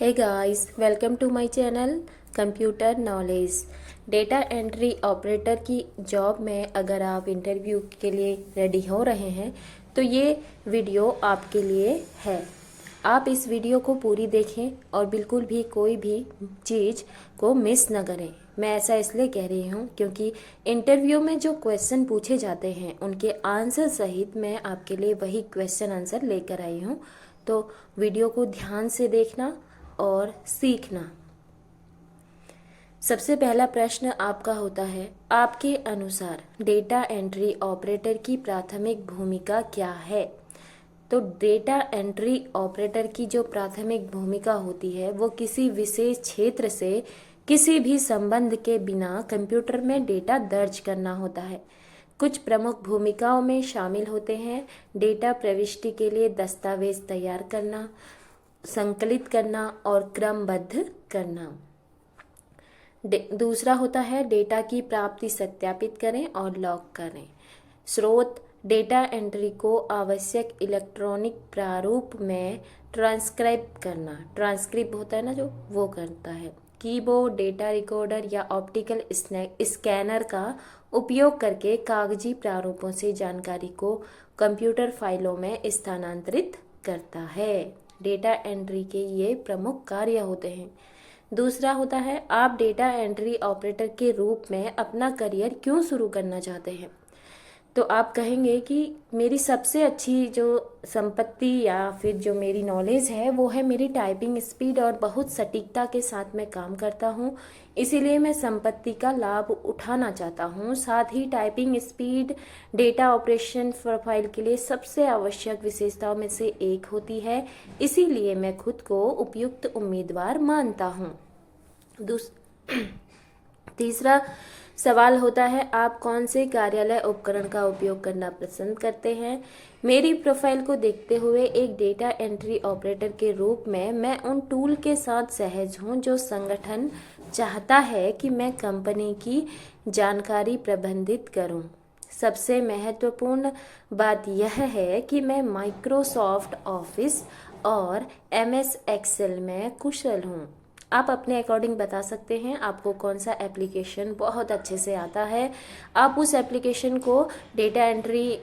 Hey guys, welcome to my channel computer knowledge. Data entry operator की job में अगर आप इंटरव्यू के लिए रेडी हो रहे हैं तो ये वीडियो आपके लिए है। आप इस वीडियो को पूरी देखें और बिल्कुल भी कोई भी चीज़ को मिस न करें। मैं ऐसा इसलिए कह रही हूँ क्योंकि इंटरव्यू में जो क्वेश्चन पूछे जाते हैं उनके आंसर सहित मैं आपके लिए वही क्वेश्चन आंसर लेकर आई हूँ। तो वीडियो को ध्यान से देखना और सीखना। सबसे पहला प्रश्न आपका होता है, आपके अनुसार डेटा एंट्री ऑपरेटर की प्राथमिक भूमिका क्या है? तो डेटा एंट्री ऑपरेटर की जो प्राथमिक भूमिका होती है वो किसी विशेष क्षेत्र से किसी भी संबंध के बिना कंप्यूटर में डेटा दर्ज करना होता है। कुछ प्रमुख भूमिकाओं में शामिल होते हैं डेटा प्रविष्टि के लिए दस्तावेज तैयार करना, संकलित करना और क्रमबद्ध करना। दूसरा होता है डेटा की प्राप्ति सत्यापित करें और लॉग करें। स्रोत डेटा एंट्री को आवश्यक इलेक्ट्रॉनिक प्रारूप में ट्रांसक्राइब करना, ट्रांसक्रिप्ट होता है ना जो, वो करता है। कीबोर्ड डेटा रिकॉर्डर या ऑप्टिकल स्कैनर का उपयोग करके कागजी प्रारूपों से जानकारी को कंप्यूटर फाइलों में स्थानांतरित करता है। डेटा एंट्री के ये प्रमुख कार्य होते हैं। दूसरा होता है, आप डेटा एंट्री ऑपरेटर के रूप में अपना करियर क्यों शुरू करना चाहते हैं? तो आप कहेंगे कि मेरी सबसे अच्छी जो संपत्ति या फिर जो मेरी नॉलेज है वो है मेरी टाइपिंग स्पीड और बहुत सटीकता के साथ मैं काम करता हूँ, इसीलिए मैं संपत्ति का लाभ उठाना चाहता हूँ। साथ ही typing speed data operation profile के लिए सबसे आवश्यक विशेषताओं में से एक होती है, इसीलिए मैं खुद को उपयुक्त उम्मीदवार मानता हूँ। तीसरा सवाल होता है, आप कौन से कार्यालय उपकरण का उपयोग करना पसंद करते हैं? मेरी प्रोफाइल को देखते हुए एक डेटा एंट्री ऑपरेटर के रूप में मैं उन टूल के साथ सहज हूं जो संगठन चाहता है कि मैं कंपनी की जानकारी प्रबंधित करूं। सबसे महत्वपूर्ण बात यह है कि मैं माइक्रोसॉफ्ट ऑफिस और MS एक्सेल में कुशल हूं। आप अपने अकॉर्डिंग बता सकते हैं आपको कौन सा एप्लीकेशन बहुत अच्छे से आता है। आप उस एप्लीकेशन को डेटा एंट्री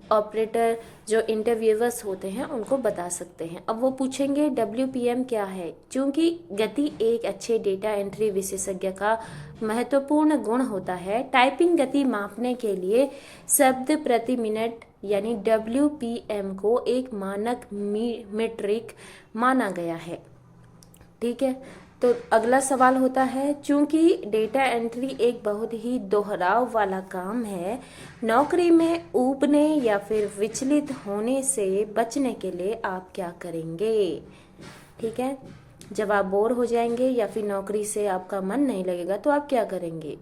ऑपरेटर जो इंटरव्यूअर्स होते हैं उनको बता सकते हैं। अब वो पूछेंगे WPM क्या है? क्योंकि गति एक अच्छे डेटा एंट्री विशेषज्ञ का महत्वपूर्ण गुण होता है। टाइपिंग गति मापने के लिए शब्द प्रति मिनट यानी WPM को एक मानक मीट्रिक माना गया है। ठीक है, तो अगला सवाल होता है, चूंकि डेटा एंट्री एक बहुत ही दोहराव वाला काम है, नौकरी में ऊबने या फिर विचलित होने से बचने के लिए आप क्या करेंगे? ठीक है, जब आप बोर हो जाएंगे या फिर नौकरी से आपका मन नहीं लगेगा तो आप क्या करेंगे?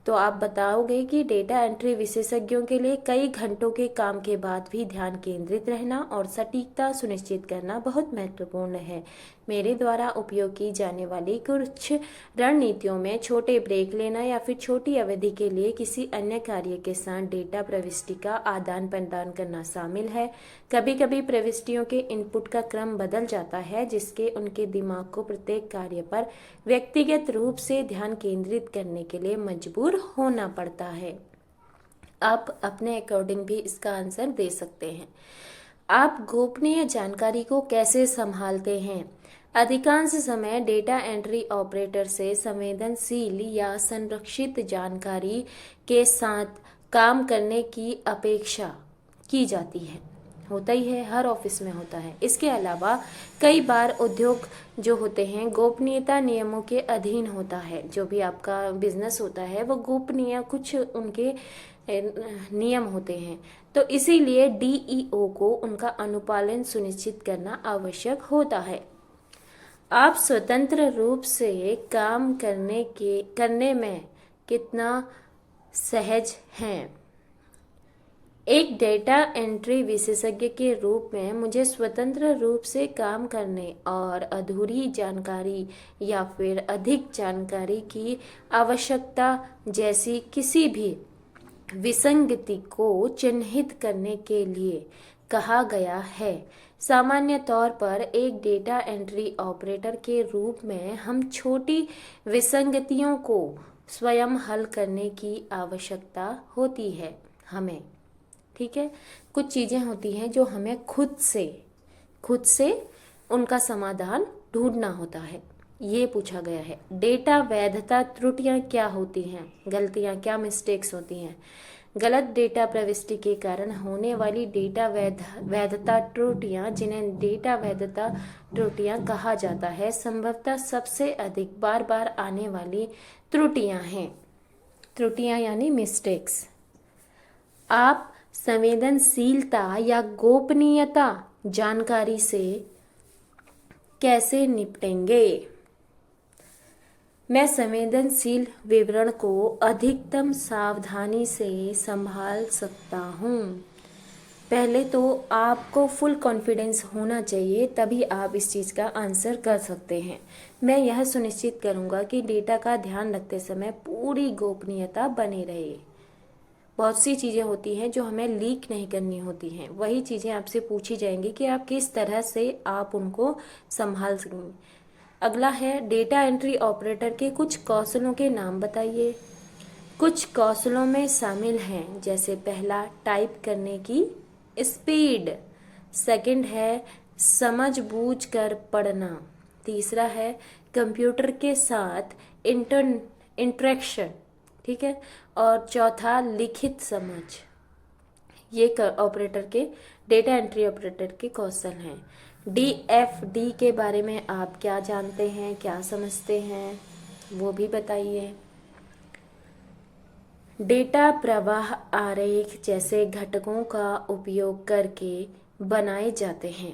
तो आप बताओगे कि डेटा एंट्री विशेषज्ञों के लिए कई घंटों के काम के बाद भी ध्यान केंद्रित रहना और सटीकता सुनिश्चित करना बहुत महत्वपूर्ण है। मेरे द्वारा उपयोग की जाने वाली कुछ रणनीतियों में छोटे ब्रेक लेना या फिर छोटी अवधि के लिए किसी अन्य कार्य के साथ डेटा प्रविष्टि का आदान प्रदान करना शामिल है। कभी कभी प्रविष्टियों के इनपुट का क्रम बदल जाता है जिसके उनके दिमाग को प्रत्येक कार्य पर व्यक्तिगत रूप से ध्यान केंद्रित करने के लिए मजबूर होना पड़ता है। आप अपने अकॉर्डिंग भी इसका आंसर दे सकते हैं। आप गोपनीय जानकारी को कैसे संभालते हैं? अधिकांश समय डेटा एंट्री ऑपरेटर से संवेदनशील या संरक्षित जानकारी के साथ काम करने की अपेक्षा की जाती है। होता ही है, हर ऑफिस में होता है। इसके अलावा कई बार उद्योग जो होते हैं गोपनीयता नियमों के अधीन होता है। जो भी आपका बिजनेस होता है वो गोपनीय कुछ उनके नियम होते हैं, तो इसीलिए DEO को उनका अनुपालन सुनिश्चित करना आवश्यक होता है। आप स्वतंत्र रूप से काम करने में कितना सहज हैं? एक डेटा एंट्री विशेषज्ञ के रूप में मुझे स्वतंत्र रूप से काम करने और अधूरी जानकारी या फिर अधिक जानकारी की आवश्यकता जैसी किसी भी विसंगति को चिन्हित करने के लिए कहा गया है। सामान्य तौर पर एक डेटा एंट्री ऑपरेटर के रूप में हम छोटी विसंगतियों को स्वयं हल करने की आवश्यकता होती है हमें। ठीक है, कुछ चीज़ें होती हैं जो हमें खुद से उनका समाधान ढूंढना होता है। ये पूछा गया है। डेटा वैधता त्रुटियां क्या होती हैं, गलतियां क्या मिस्टेक्स होती हैं। गलत डेटा प्रविष्टि के कारण होने वाली डेटा वैधता त्रुटियां, जिन्हें डेटा वैधता त्रुटियां कहा जाता है, संभवतः सबसे अधिक बार बार आने वाली त्रुटियां हैं। त्रुटियां यानी मिस्टेक्स। आप संवेदनशीलता या गोपनीयता जानकारी से कैसे निपटेंगे। मैं संवेदनशील विवरण को अधिकतम सावधानी से संभाल सकता हूँ। पहले तो आपको फुल कॉन्फिडेंस होना चाहिए, तभी आप इस चीज़ का आंसर कर सकते हैं। मैं यह सुनिश्चित करूँगा कि डेटा का ध्यान रखते समय पूरी गोपनीयता बनी रहे। बहुत सी चीज़ें होती हैं जो हमें लीक नहीं करनी होती हैं, वही चीज़ें आपसे पूछी जाएंगी कि आप किस तरह से आप उनको संभाल सकेंगे। अगला है, डेटा एंट्री ऑपरेटर के कुछ कौशलों के नाम बताइए। कुछ कौशलों में शामिल हैं, जैसे पहला, टाइप करने की स्पीड। सेकंड है समझ बूझ कर पढ़ना। तीसरा है कंप्यूटर के साथ इंटरेक्शन। ठीक है, और चौथा लिखित समझ। ये ऑपरेटर के, डेटा एंट्री ऑपरेटर के कौशल हैं। DFD के बारे में आप क्या जानते हैं, क्या समझते हैं, वो भी बताइए। डेटा प्रवाह आरेख जैसे घटकों का उपयोग करके बनाए जाते हैं।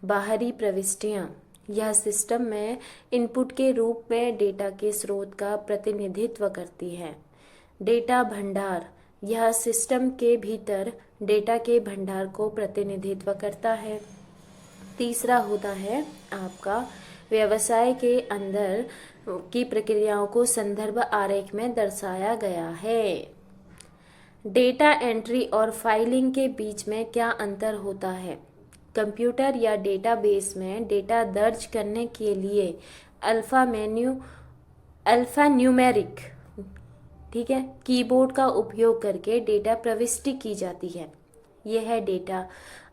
बाहरी प्रविष्टियां, यह सिस्टम में इनपुट के रूप में डेटा के स्रोत का प्रतिनिधित्व करती है। डेटा भंडार, यह सिस्टम के भीतर डेटा के भंडार को प्रतिनिधित्व करता है। तीसरा होता है आपका व्यवसाय के अंदर की प्रक्रियाओं को संदर्भ आरेख में दर्शाया गया है। डेटा एंट्री और फाइलिंग के बीच में क्या अंतर होता है। कंप्यूटर या डेटाबेस में डेटा दर्ज करने के लिए अल्फान्यूमेरिक, ठीक है, कीबोर्ड का उपयोग करके डेटा प्रविष्टि की जाती है। यह है डेटा।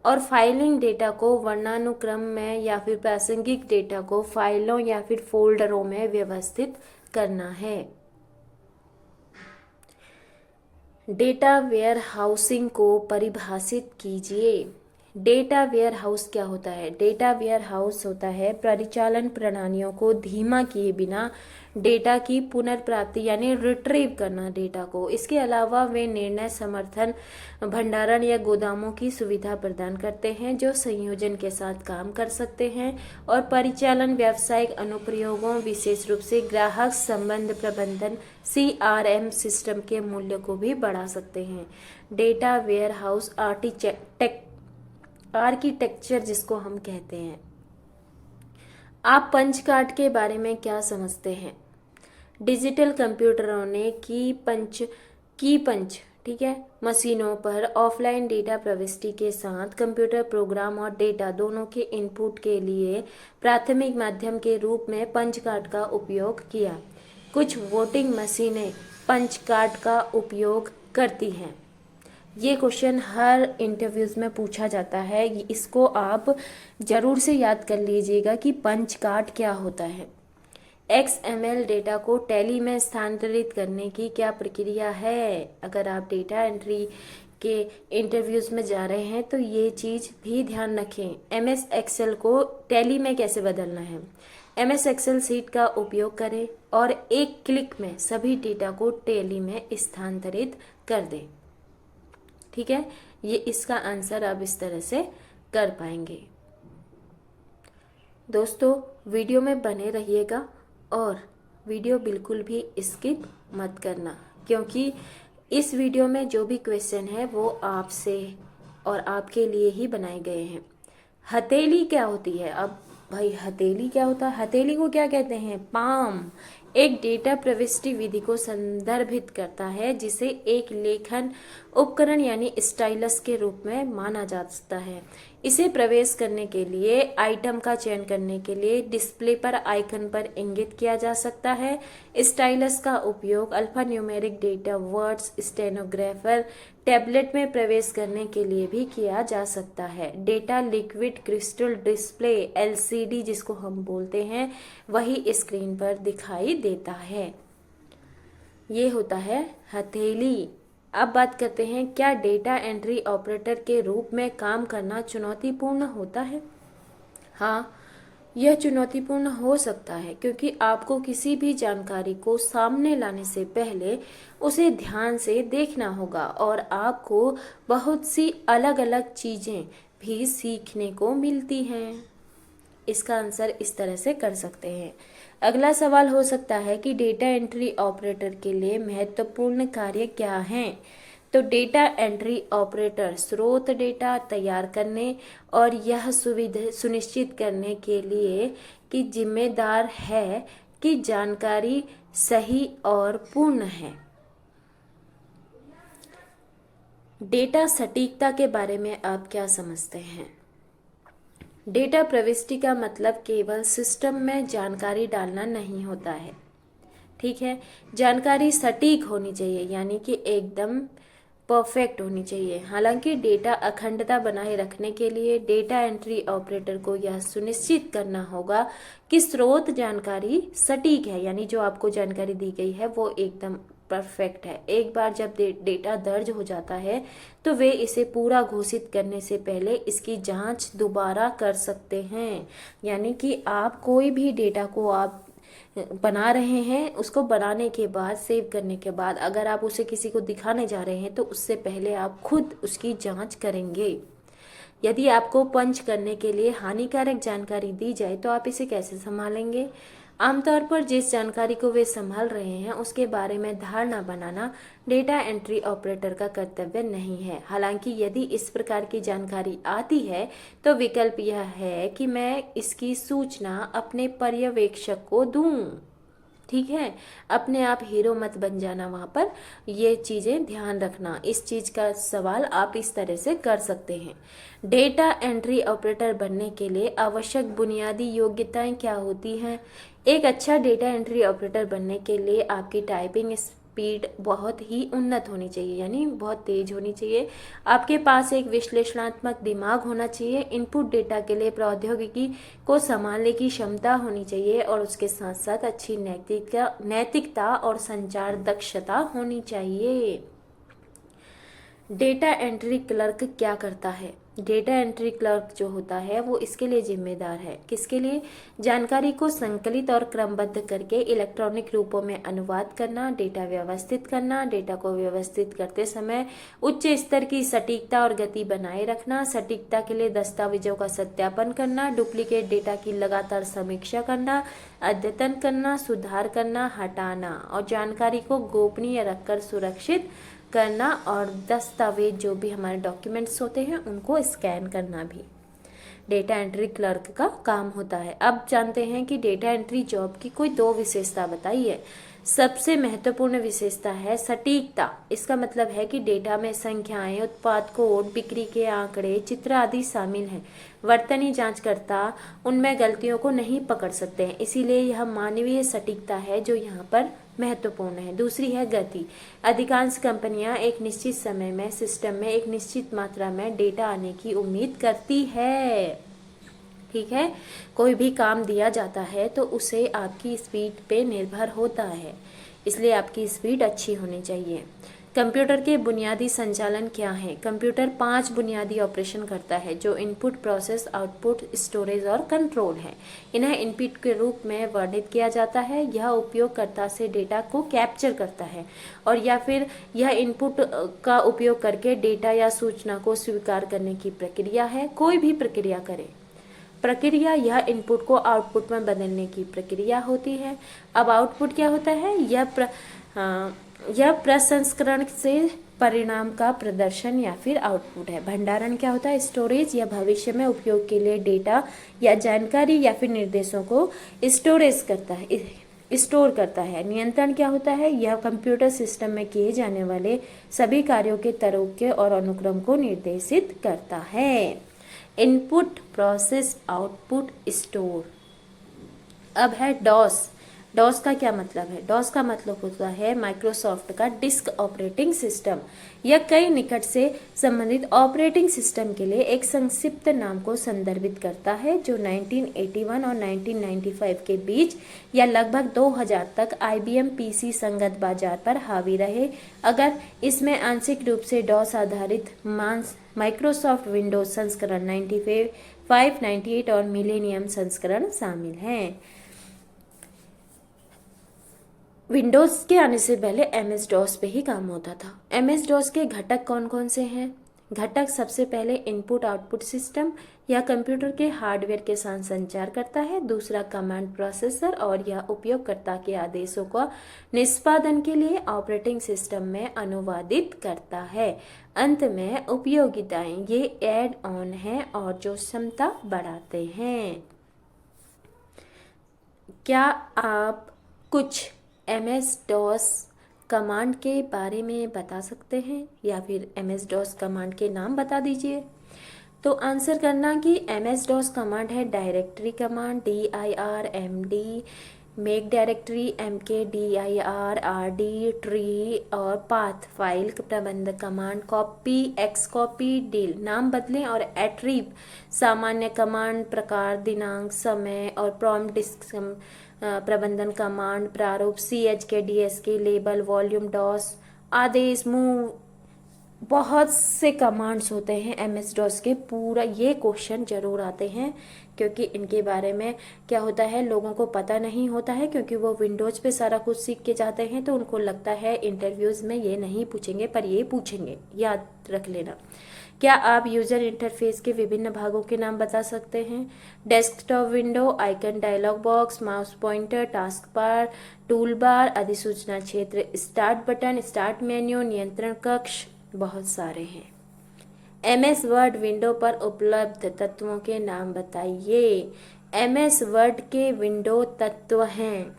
और फाइलिंग, डेटा को वर्णानुक्रम में या फिर प्रासंगिक डेटा को फाइलों या फिर फोल्डरों में व्यवस्थित करना है। डेटा वेयर हाउसिंग को परिभाषित कीजिए। डेटा वेयर हाउस क्या होता है। डेटा वेयर हाउस होता है परिचालन प्रणालियों को धीमा किए बिना डेटा की पुनर्प्राप्ति यानी रिट्रीव करना डेटा को। इसके अलावा वे निर्णय समर्थन, भंडारण या गोदामों की सुविधा प्रदान करते हैं जो संयोजन के साथ काम कर सकते हैं और परिचालन, व्यावसायिक अनुप्रयोगों, विशेष रूप से ग्राहक संबंध प्रबंधन CRM सिस्टम के मूल्य को भी बढ़ा सकते हैं। डेटा वेयर हाउस आर्किटेक्चर जिसको हम कहते हैं। आप पंच कार्ड के बारे में क्या समझते हैं। डिजिटल कंप्यूटरों ने की पंच ठीक है मशीनों पर ऑफलाइन डेटा प्रविष्टि के साथ कंप्यूटर प्रोग्राम और डेटा दोनों के इनपुट के लिए प्राथमिक माध्यम के रूप में पंच कार्ड का उपयोग किया। कुछ वोटिंग मशीनें पंच कार्ड का उपयोग करती हैं। ये क्वेश्चन हर इंटरव्यूज में पूछा जाता है, इसको आप जरूर से याद कर लीजिएगा कि पंच कार्ड क्या होता है। XML डेटा को टैली में स्थानांतरित करने की क्या प्रक्रिया है। अगर आप डेटा एंट्री के इंटरव्यूज में जा रहे हैं तो ये चीज़ भी ध्यान रखें। MS एक्सेल को टैली में कैसे बदलना है। MS एक्सेल सीट का उपयोग करें और एक क्लिक में सभी डेटा को टैली में स्थानांतरित कर दें। ठीक है, ये इसका आंसर आप इस तरह से कर पाएंगे। दोस्तों, वीडियो में बने रहिएगा और वीडियो बिल्कुल भी स्किप मत करना, क्योंकि इस वीडियो में जो भी क्वेश्चन है वो आपसे और आपके लिए ही बनाए गए हैं। हथेली क्या होती है। अब भाई हथेली क्या होता है। हथेली को क्या कहते हैं, पाम। एक डेटा प्रविष्टि विधि को संदर्भित करता है जिसे एक लेखन उपकरण यानी स्टाइलस के रूप में माना जा सकता है। इसे प्रवेश करने के लिए आइटम का चयन करने के लिए डिस्प्ले पर आइकन पर इंगित किया जा सकता है। स्टाइलस का उपयोग alphanumeric data, words, stenographer, tablet में प्रवेश करने के लिए भी किया जा सकता है। Data liquid crystal display LCD जिसको हम बोलते हैं, वही स्क्रीन पर दिखाई देता है। ये होता है हथेली। अब बात करते हैं, क्या डेटा एंट्री ऑपरेटर के रूप में काम करना चुनौतीपूर्ण होता है? हाँ, यह चुनौतीपूर्ण हो सकता है क्योंकि आपको किसी भी जानकारी को सामने लाने से पहले उसे ध्यान से देखना होगा और आपको बहुत सी अलग अलग चीजें भी सीखने को मिलती हैं। इसका आंसर इस तरह से कर सकते हैं। अगला सवाल हो सकता है कि डेटा एंट्री ऑपरेटर के लिए महत्वपूर्ण कार्य क्या हैं? तो डेटा एंट्री ऑपरेटर स्रोत डेटा तैयार करने और यह सुविधा सुनिश्चित करने के लिए कि जिम्मेदार है कि जानकारी सही और पूर्ण है। डेटा सटीकता के बारे में आप क्या समझते हैं? डेटा प्रविष्टि का मतलब केवल सिस्टम में जानकारी डालना नहीं होता है, ठीक है। जानकारी सटीक होनी चाहिए, यानी कि एकदम परफेक्ट होनी चाहिए। हालांकि डेटा अखंडता बनाए रखने के लिए डेटा एंट्री ऑपरेटर को यह सुनिश्चित करना होगा कि स्रोत जानकारी सटीक है, यानी जो आपको जानकारी दी गई है वो एकदम परफेक्ट है। एक बार जब डेटा दर्ज हो जाता है तो वे इसे पूरा घोषित करने से पहले इसकी जांच दोबारा कर सकते हैं। यानी कि आप कोई भी डेटा को आप बना रहे हैं, उसको बनाने के बाद, सेव करने के बाद अगर आप उसे किसी को दिखाने जा रहे हैं तो उससे पहले आप खुद उसकी जांच करेंगे। यदि आपको पंच करने के लिए हानिकारक जानकारी दी जाए तो आप इसे कैसे संभालेंगे? आमतौर पर जिस जानकारी को वे संभाल रहे हैं उसके बारे में धारणा बनाना डेटा एंट्री ऑपरेटर का कर्तव्य नहीं है। हालांकि यदि इस प्रकार की जानकारी आती है तो विकल्प यह है कि मैं इसकी सूचना अपने पर्यवेक्षक को दूं। ठीक है, अपने आप हीरो मत बन जाना वहां पर, ये चीजें ध्यान रखना। इस चीज का सवाल आप इस तरह से कर सकते हैं। डेटा एंट्री ऑपरेटर बनने के लिए आवश्यक बुनियादी योग्यताएं क्या होती हैं? एक अच्छा डेटा एंट्री ऑपरेटर बनने के लिए आपकी टाइपिंग स्पीड बहुत ही उन्नत होनी चाहिए, यानी बहुत तेज होनी चाहिए। आपके पास एक विश्लेषणात्मक दिमाग होना चाहिए। इनपुट डेटा के लिए प्रौद्योगिकी को संभालने की क्षमता होनी चाहिए और उसके साथ साथ अच्छी नैतिकता और संचार दक्षता होनी चाहिए। डेटा एंट्री क्लर्क क्या करता है? डेटा एंट्री क्लर्क जो होता है वो इसके लिए जिम्मेदार है। किसके लिए? जानकारी को संकलित और क्रमबद्ध करके इलेक्ट्रॉनिक रूपों में अनुवाद करना, डेटा व्यवस्थित करना, डेटा को व्यवस्थित करते समय उच्च स्तर की सटीकता और गति बनाए रखना, सटीकता के लिए दस्तावेजों का सत्यापन करना, डुप्लीकेट डेटा की लगातार समीक्षा करना, अद्यतन करना, सुधार करना, हटाना और जानकारी को गोपनीय रखकर सुरक्षित करना और दस्तावेज जो भी हमारे डॉक्यूमेंट्स होते हैं उनको स्कैन करना भी डेटा एंट्री क्लर्क का काम होता है। अब जानते हैं कि डेटा एंट्री जॉब की कोई 2 विशेषता बताइए। सबसे महत्वपूर्ण विशेषता है सटीकता। इसका मतलब है कि डेटा में संख्याएं, उत्पाद कोड, बिक्री के आंकड़े, चित्र आदि शामिल हैं। वर्तनी जांचकर्ता उनमें गलतियों को नहीं पकड़ सकते हैं, इसीलिए यह मानवीय सटीकता है जो यहाँ पर महत्वपूर्ण है। दूसरी है गति। अधिकांश कंपनियां एक निश्चित समय में सिस्टम में एक निश्चित मात्रा में डेटा आने की उम्मीद करती है। ठीक है, कोई भी काम दिया जाता है तो उसे आपकी स्पीड पे निर्भर होता है, इसलिए आपकी स्पीड अच्छी होनी चाहिए। कंप्यूटर के बुनियादी संचालन क्या है? कंप्यूटर 5 बुनियादी ऑपरेशन करता है जो इनपुट, प्रोसेस, आउटपुट, स्टोरेज और कंट्रोल है। इन्हें इनपुट के रूप में वर्णित किया जाता है। यह उपयोगकर्ता से डेटा को कैप्चर करता है और या फिर यह इनपुट का उपयोग करके डेटा या सूचना को स्वीकार करने की प्रक्रिया है। कोई भी प्रक्रिया करे, प्रक्रिया यह इनपुट को आउटपुट में बदलने की प्रक्रिया होती है। अब आउटपुट क्या होता है? यह प्रसंस्करण से परिणाम का प्रदर्शन या फिर आउटपुट है। भंडारण क्या होता है? स्टोरेज यह भविष्य में उपयोग के लिए डेटा या जानकारी या फिर निर्देशों को स्टोर करता है। नियंत्रण क्या होता है? यह कंप्यूटर सिस्टम में किए जाने वाले सभी कार्यों के तरीके और अनुक्रम को निर्देशित करता है। Input process output store. अब है डॉस। डॉस का क्या मतलब है? डॉस का मतलब होता है माइक्रोसॉफ्ट का डिस्क ऑपरेटिंग सिस्टम। यह कई निकट से संबंधित ऑपरेटिंग सिस्टम के लिए एक संक्षिप्त नाम को संदर्भित करता है जो 1981 और 1995 के बीच या लगभग 2000 तक IBM PC संगत बाजार पर हावी रहे। अगर इसमें आंशिक रूप से डॉस आधारित माइक्रोसॉफ्ट विंडोज संस्करण 95, 98 और मिलेनियम संस्करण शामिल हैं। विंडोज़ के आने से पहले MS डॉस पे ही काम होता था। MS डॉस के घटक कौन कौन से हैं? घटक सबसे पहले इनपुट आउटपुट सिस्टम या कंप्यूटर के हार्डवेयर के साथ संचार करता है। दूसरा कमांड प्रोसेसर और यह उपयोगकर्ता के आदेशों को निष्पादन के लिए ऑपरेटिंग सिस्टम में अनुवादित करता है। अंत में उपयोगिताएं ये एड ऑन हैं और जो क्षमता बढ़ाते हैं। क्या आप कुछ MS डॉस कमांड के बारे में बता सकते हैं या फिर MS डॉस कमांड के नाम बता दीजिए। तो आंसर करना कि MS डॉस कमांड है directory command DIRMD, make directory MKDIR, RD, tree और पाथ फाइल प्रबंधक कमांड, कॉपी एक्सकॉपी डील नाम बदलें और एट्रीव सामान्य कमांड प्रकार दिनांक समय और प्रॉम्प्ट डिस्क प्रबंधन कमांड प्रारूप CHK DSK label volume DOS आदेश मूव। बहुत से कमांड्स होते हैं MS डॉस के। पूरा ये क्वेश्चन जरूर आते हैं क्योंकि इनके बारे में क्या होता है लोगों को पता नहीं होता है क्योंकि वो विंडोज पे सारा कुछ सीख के जाते हैं तो उनको लगता है इंटरव्यूज में ये नहीं पूछेंगे पर ये पूछेंगे, याद रख लेना। क्या आप यूजर इंटरफेस के विभिन्न भागों के नाम बता सकते हैं? Desktop window, icon dialog box, mouse pointer, task bar, tool bar, अधिसूचना क्षेत्र, स्टार्ट बटन, स्टार्ट मेन्यू, नियंत्रण कक्ष, बहुत सारे हैं। MS वर्ड विंडो पर उपलब्ध तत्वों के नाम बताइए। MS वर्ड के विंडो तत्व हैं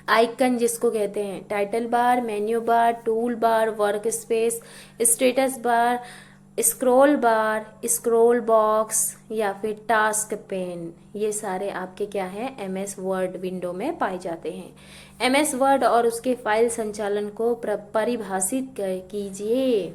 आइकन जिसको कहते हैं, title bar, menu bar, tool बार, work space, status bar, scroll बार, स्क्रॉल बॉक्स या फिर टास्क पेन। ये सारे आपके क्या है MS वर्ड विंडो में पाए जाते हैं। MS वर्ड और उसके फाइल संचालन को परिभाषित कीजिए।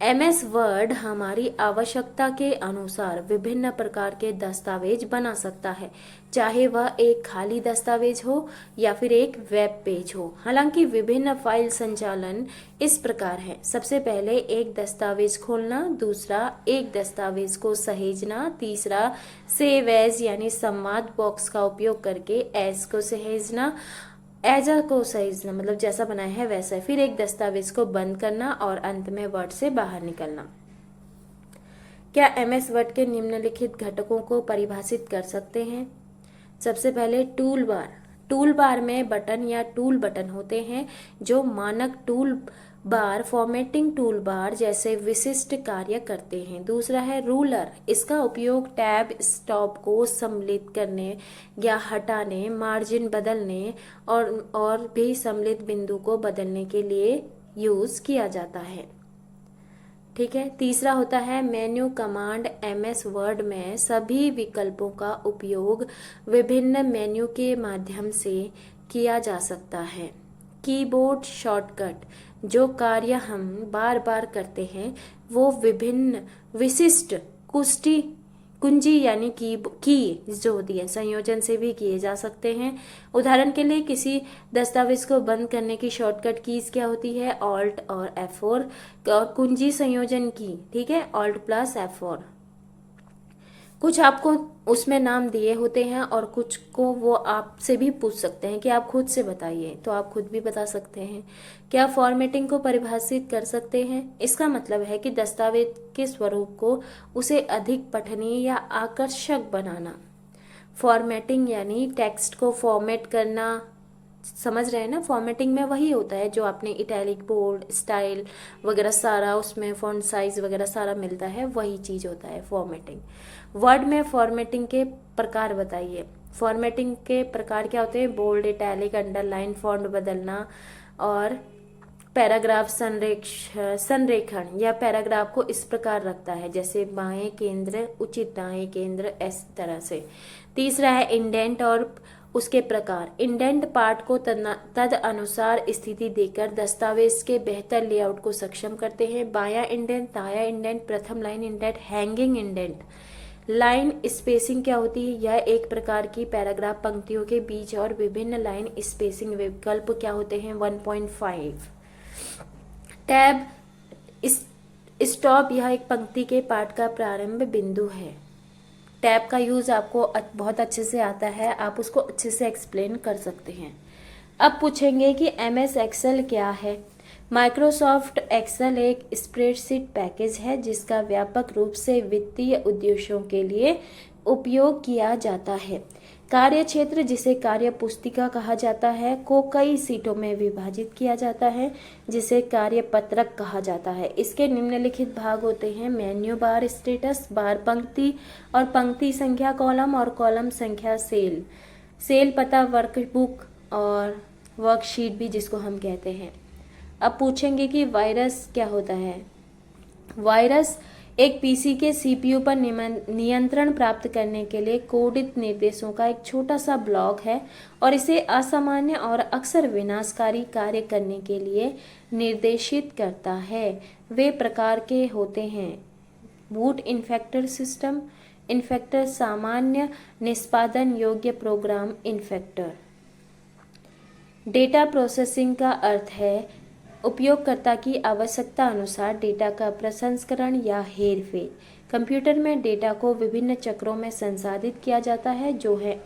MS वर्ड हमारी आवश्यकता के अनुसार विभिन्न प्रकार के दस्तावेज बना सकता है, चाहे वह एक खाली दस्तावेज हो या फिर एक वेब पेज हो। हालांकि विभिन्न फाइल संचालन इस प्रकार है। सबसे पहले एक दस्तावेज खोलना, दूसरा एक दस्तावेज को सहेजना, तीसरा सेव एज यानी संवाद बॉक्स का उपयोग करके एज को सहेजना, एजा को सहेजना मतलब जैसा बनाया है वैसा, फिर एक दस्तावेज को बंद करना और अंत में वर्ड से बाहर निकलना। क्या MS वर्ड के निम्नलिखित घटकों को परिभाषित कर सकते हैं? सबसे पहले टूल बार। टूल बार में बटन या टूल बटन होते हैं जो मानक tool bar formatting tool bar जैसे विशिष्ट कार्य करते हैं। दूसरा है रूलर। इसका उपयोग टैब स्टॉप को सम्मिलित करने या हटाने, मार्जिन बदलने और भी सम्मिलित बिंदु को बदलने के लिए यूज किया जाता है। ठीक है। तीसरा होता है मेन्यू कमांड। MS वर्ड में सभी विकल्पों का उपयोग विभिन्न मेन्यू के माध्यम से किया जा सकता है। Keyboard shortcut. जो कार्य हम बार बार करते हैं वो विभिन्न विशिष्ट कुंजी यानी की जो होती है संयोजन से भी किए जा सकते हैं। उदाहरण के लिए किसी दस्तावेज को बंद करने की शॉर्टकट कीज क्या होती है? ऑल्ट और F4। और कुंजी संयोजन की, ठीक है, ऑल्ट प्लस F4। कुछ आपको उसमें नाम दिए होते हैं और कुछ को वो आपसे भी पूछ सकते हैं कि आप खुद से बताइए, तो आप खुद भी बता सकते हैं। क्या फॉर्मेटिंग को परिभाषित कर सकते हैं? इसका मतलब है कि दस्तावेज के स्वरूप को उसे अधिक पठनीय या आकर्षक बनाना। फॉर्मेटिंग यानी टेक्स्ट को फॉर्मेट करना, समझ रहे हैं ना? फॉर्मेटिंग में वही होता है जो आपने इटैलिक, बोल्ड, स्टाइल वगैरह सारा उसमें फॉन्ट साइज वगैरह सारा मिलता है, वही चीज होता है फॉर्मेटिंग। वर्ड में फॉर्मेटिंग के प्रकार बताइए। फॉर्मेटिंग के प्रकार क्या होते हैं? बोल्ड, इटैलिक, अंडरलाइन, फॉन्ट बदलना और पैराग्राफ संरेखण या पैराग्राफ को इस प्रकार रखता है, जैसे बाएं केंद्र, उचित दाएं केंद्र, इस तरह से। तीसरा है इंडेंट और उसके प्रकार। इंडेंट पार्ट को तद अनुसार स्थिति देकर दस्तावेज के बेहतर लेआउट को सक्षम करते हैं। बायां इंडेंट, दायां इंडेंट, प्रथम line indent, hanging indent. Line spacing क्या होती है? यह एक प्रकार की पैराग्राफ पंक्तियों के बीच और विभिन्न लाइन स्पेसिंग विकल्प क्या होते हैं? 1.5। टैब स्टॉप, यह एक पंक्ति के पाठ का प्रारंभ बिंदु है। टैब का यूज आपको बहुत अच्छे से आता है, आप उसको अच्छे से एक्सप्लेन कर सकते हैं। अब पूछेंगे कि MS एक्सेल क्या है। माइक्रोसॉफ्ट एक्सेल एक स्प्रेडशीट पैकेज है जिसका व्यापक रूप से वित्तीय उद्देश्यों के लिए उपयोग किया जाता है। कार्य क्षेत्र, जिसे कार्य पुस्तिका कहा जाता है, को कई सीटों में विभाजित किया जाता है जिसे कार्य पत्रक कहा जाता है। इसके निम्नलिखित भाग होते हैं: मेन्यू बार, स्टेटस बार, पंक्ति और पंक्ति संख्या, कॉलम और कॉलम संख्या, सेल पता, वर्कबुक और वर्कशीट भी जिसको हम कहते हैं। अब पूछेंगे कि वायरस क्या होता है। वायरस एक पीसी के CPU पर नियंत्रण प्राप्त करने के लिए कोडित निर्देशों का एक छोटा सा ब्लॉक है और इसे असामान्य और अक्सर विनाशकारी कार्य करने के लिए निर्देशित करता है। वे प्रकार के होते हैं: बूट इन्फेक्टर सिस्टम इन्फेक्टर, सामान्य निष्पादन योग्य प्रोग्राम इन्फेक्टर। डेटा प्रोसेसिंग का अर्थ है उपयोगकर्ता की आवश्यकता अनुसार डेटा का प्रसंस्करण या हेरफेर। कंप्यूटर में डेटा को विभिन्न चक्रों में संसाधित किया जाता है, जो है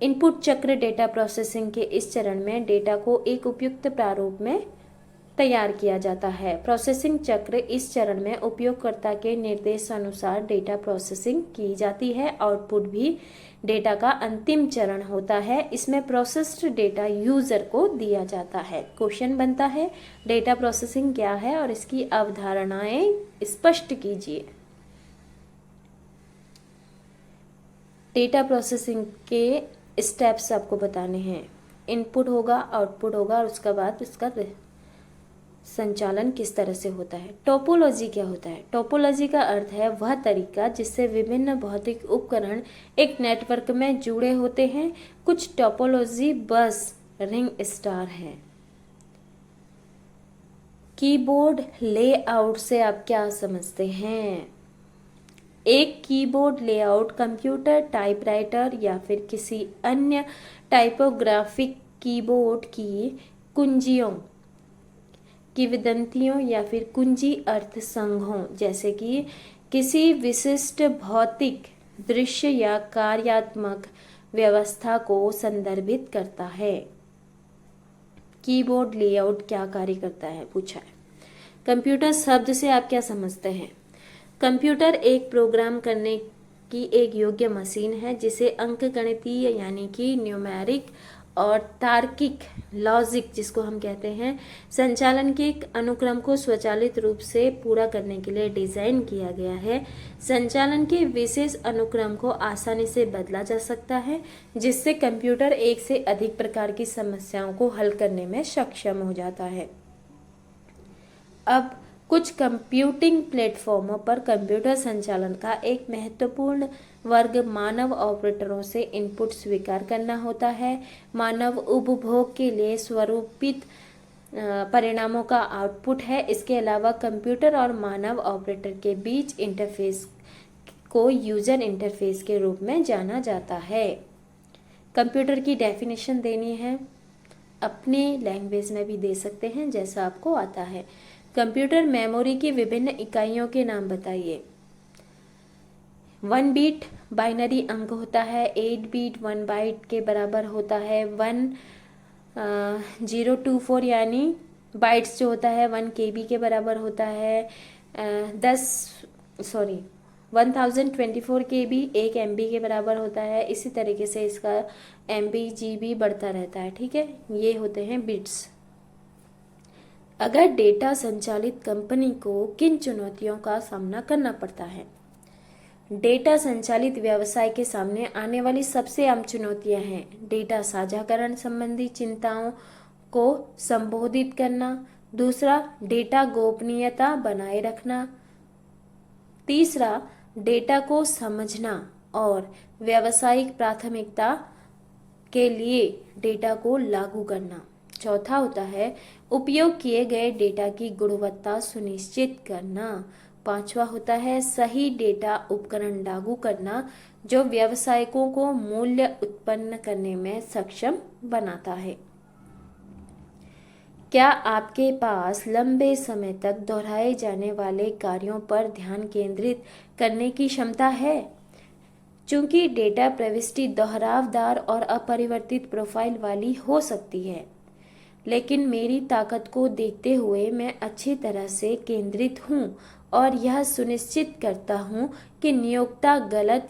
इनपुट चक्र। डेटा प्रोसेसिंग के इस चरण में डेटा को एक उपयुक्त प्रारूप में तैयार किया जाता है। प्रोसेसिंग चक्र, इस चरण में उपयोगकर्ता के निर्देश अनुसार डेटा प्रोसेसिंग की जाती है। आउटपुट भी डेटा का अंतिम चरण होता है। इसमें प्रोसेस्ड डेटा यूजर को दिया जाता है। क्वेश्चन बनता है डेटा प्रोसेसिंग क्या है और इसकी अवधारणाएं स्पष्ट कीजिए। डेटा प्रोसेसिंग के स्टेप्स आपको बताने हैं। इनपुट होगा, आउटपुट होगा और उसके बाद उसका संचालन किस तरह से होता है। टोपोलॉजी क्या होता है? टोपोलॉजी का अर्थ है वह तरीका जिससे विभिन्न भौतिक उपकरण एक नेटवर्क में जुड़े होते हैं। कुछ टोपोलॉजी बस रिंग स्टार है। कीबोर्ड लेआउट से आप क्या समझते हैं? एक कीबोर्ड लेआउट कंप्यूटर, टाइपराइटर या फिर किसी अन्य टाइपोग्राफिक कीबोर्ड की कुंजियों, किंवदंतियों या फिर कुंजी अर्थ संघों, जैसे कि किसी विशिष्ट भौतिक दृश्य या कार्यात्मक व्यवस्था को संदर्भित करता है। कीबोर्ड लेआउट क्या कार्य करता है पूछा है। कंप्यूटर शब्द से आप क्या समझते हैं? कंप्यूटर एक प्रोग्राम करने की एक योग्य मशीन है जिसे अंकगणितीय यानी कि न्यूमेरिक और तार्किक लॉजिक जिसको हम कहते हैं संचालन के एक अनुक्रम को स्वचालित रूप से पूरा करने के लिए डिजाइन किया गया है। संचालन के विशेष अनुक्रम को आसानी से बदला जा सकता है जिससे कंप्यूटर एक से अधिक प्रकार की समस्याओं को हल करने में सक्षम हो जाता है। अब कुछ कंप्यूटिंग प्लेटफॉर्मों पर कंप्यूटर संचालन का एक महत्वपूर्ण वर्ग मानव ऑपरेटरों से इनपुट स्वीकार करना होता है। मानव उपभोग के लिए स्वरूपित परिणामों का आउटपुट है। इसके अलावा कंप्यूटर और मानव ऑपरेटर के बीच इंटरफेस को यूजर इंटरफेस के रूप में जाना जाता है। कंप्यूटर की डेफिनेशन देनी है, अपनी लैंग्वेज में भी दे सकते हैं जैसा आपको आता है। कंप्यूटर मेमोरी की विभिन्न इकाइयों के नाम बताइए। 1 बीट बाइनरी अंक होता है। 8 बीट 1 बाइट के बराबर होता है। 1024 यानी बाइट्स जो होता है 1 KB के बराबर होता है। 1024 KB 1 MB के बराबर होता है। इसी तरीके से इसका MB GB बढ़ता रहता है। ठीक है, ये होते हैं बिट्स। अगर डेटा संचालित कंपनी को किन चुनौतियों का सामना करना पड़ता है? डेटा संचालित व्यवसाय के सामने आने वाली सबसे आम चुनौतियां हैं डेटा साझाकरण संबंधी चिंताओं को संबोधित करना। दूसरा, डेटा गोपनीयता बनाए रखना। तीसरा, डेटा को समझना और व्यावसायिक प्राथमिकता के लिए डेटा को लागू करना। चौथा होता है उपयोग किए गए डेटा की गुणवत्ता सुनिश्चित करना। पांचवा होता है सही डेटा उपकरण लागू करना जो व्यवसायिकों को मूल्य उत्पन्न करने में सक्षम बनाता है। क्या आपके पास लंबे समय तक दोहराए जाने वाले कार्यों पर ध्यान केंद्रित करने की क्षमता है? चूंकि डेटा प्रविष्टि दोहरावदार और अपरिवर्तित प्रोफाइल वाली हो सकती है, लेकिन मेरी ताकत को देखते हुए मैं अच्छी तरह से केंद्रित हूँ और यह सुनिश्चित करता हूँ कि नियोक्ता गलत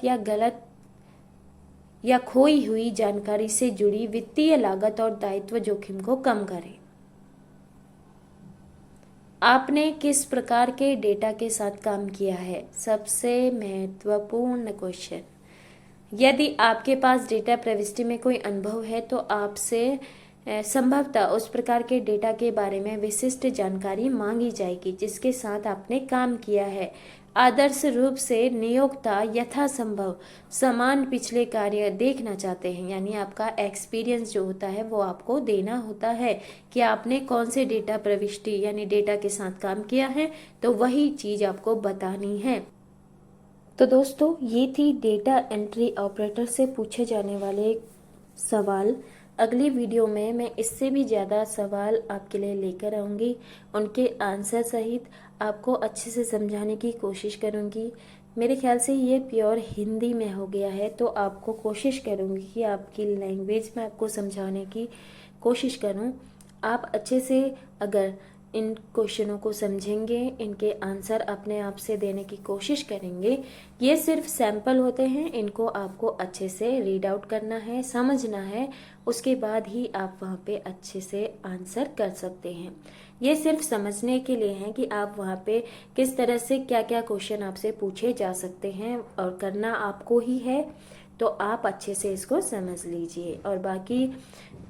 या खोई हुई जानकारी से जुड़ी वित्तीय लागत और दायित्व जोखिम को कम करें। आपने किस प्रकार के डेटा के साथ काम किया है? सबसे महत्वपूर्ण क्वेश्चन। यदि आपके पास डेटा प्रविष्टि में कोई अनुभव है तो आपसे संभवतः उस प्रकार के डेटा के बारे में विशिष्ट जानकारी मांगी जाएगी जिसके साथ आपने काम किया है। आदर्श रूप से नियोक्ता यथासंभव समान पिछले कार्य देखना चाहते हैं, यानी आपका एक्सपीरियंस जो होता है वो आपको देना होता है कि आपने कौन से डेटा प्रविष्टि यानी डेटा के साथ काम किया है, तो वही चीज आपको बतानी है। तो दोस्तों, ये थी डेटा एंट्री ऑपरेटर से पूछे जाने वाले सवाल। अगली वीडियो में मैं इससे भी ज़्यादा सवाल आपके लिए लेकर आऊँगी, उनके आंसर सहित आपको अच्छे से समझाने की कोशिश करूँगी। मेरे ख्याल से ये प्योर हिंदी में हो गया है, तो आपको कोशिश करूँगी कि आपकी लैंग्वेज में आपको समझाने की कोशिश करूँ। आप अच्छे से अगर इन क्वेश्चनों को समझेंगे, इनके आंसर अपने आप से देने की कोशिश करेंगे। ये सिर्फ सैंपल होते हैं, इनको आपको अच्छे से रीड आउट करना है, समझना है, उसके बाद ही आप वहाँ पे अच्छे से आंसर कर सकते हैं। ये सिर्फ समझने के लिए हैं कि आप वहाँ पे किस तरह से क्या क्या क्वेश्चन आपसे पूछे जा सकते हैं, और करना आपको ही है, तो आप अच्छे से इसको समझ लीजिए। और बाकी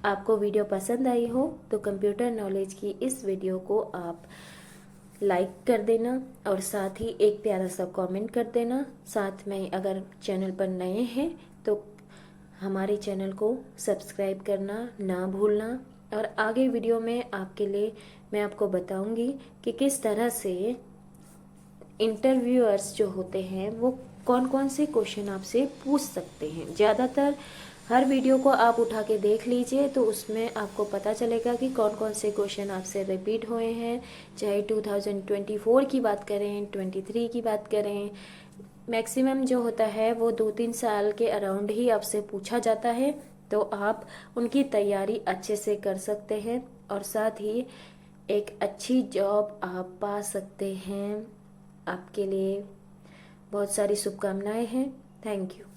आपको वीडियो पसंद आई हो तो कंप्यूटर नॉलेज की इस वीडियो को आप लाइक कर देना और साथ ही एक प्यारा सा कमेंट कर देना। साथ में अगर चैनल पर नए हैं तो हमारे चैनल को सब्सक्राइब करना ना भूलना। और आगे वीडियो में आपके लिए मैं आपको बताऊंगी कि किस तरह से इंटरव्यूअर्स जो होते हैं वो कौन कौन से क्वेश्चन आपसे पूछ सकते हैं। ज़्यादातर हर वीडियो को आप उठा के देख लीजिए तो उसमें आपको पता चलेगा कि कौन कौन से क्वेश्चन आपसे रिपीट हुए हैं। चाहे 2024 की बात करें, 23 की बात करें, मैक्सिमम जो होता है वो 2-3 साल के अराउंड ही आपसे पूछा जाता है, तो आप उनकी तैयारी अच्छे से कर सकते हैं और साथ ही एक अच्छी जॉब आप पा सकते हैं। आपके लिए बहुत सारी शुभकामनाएं हैं। Thank you.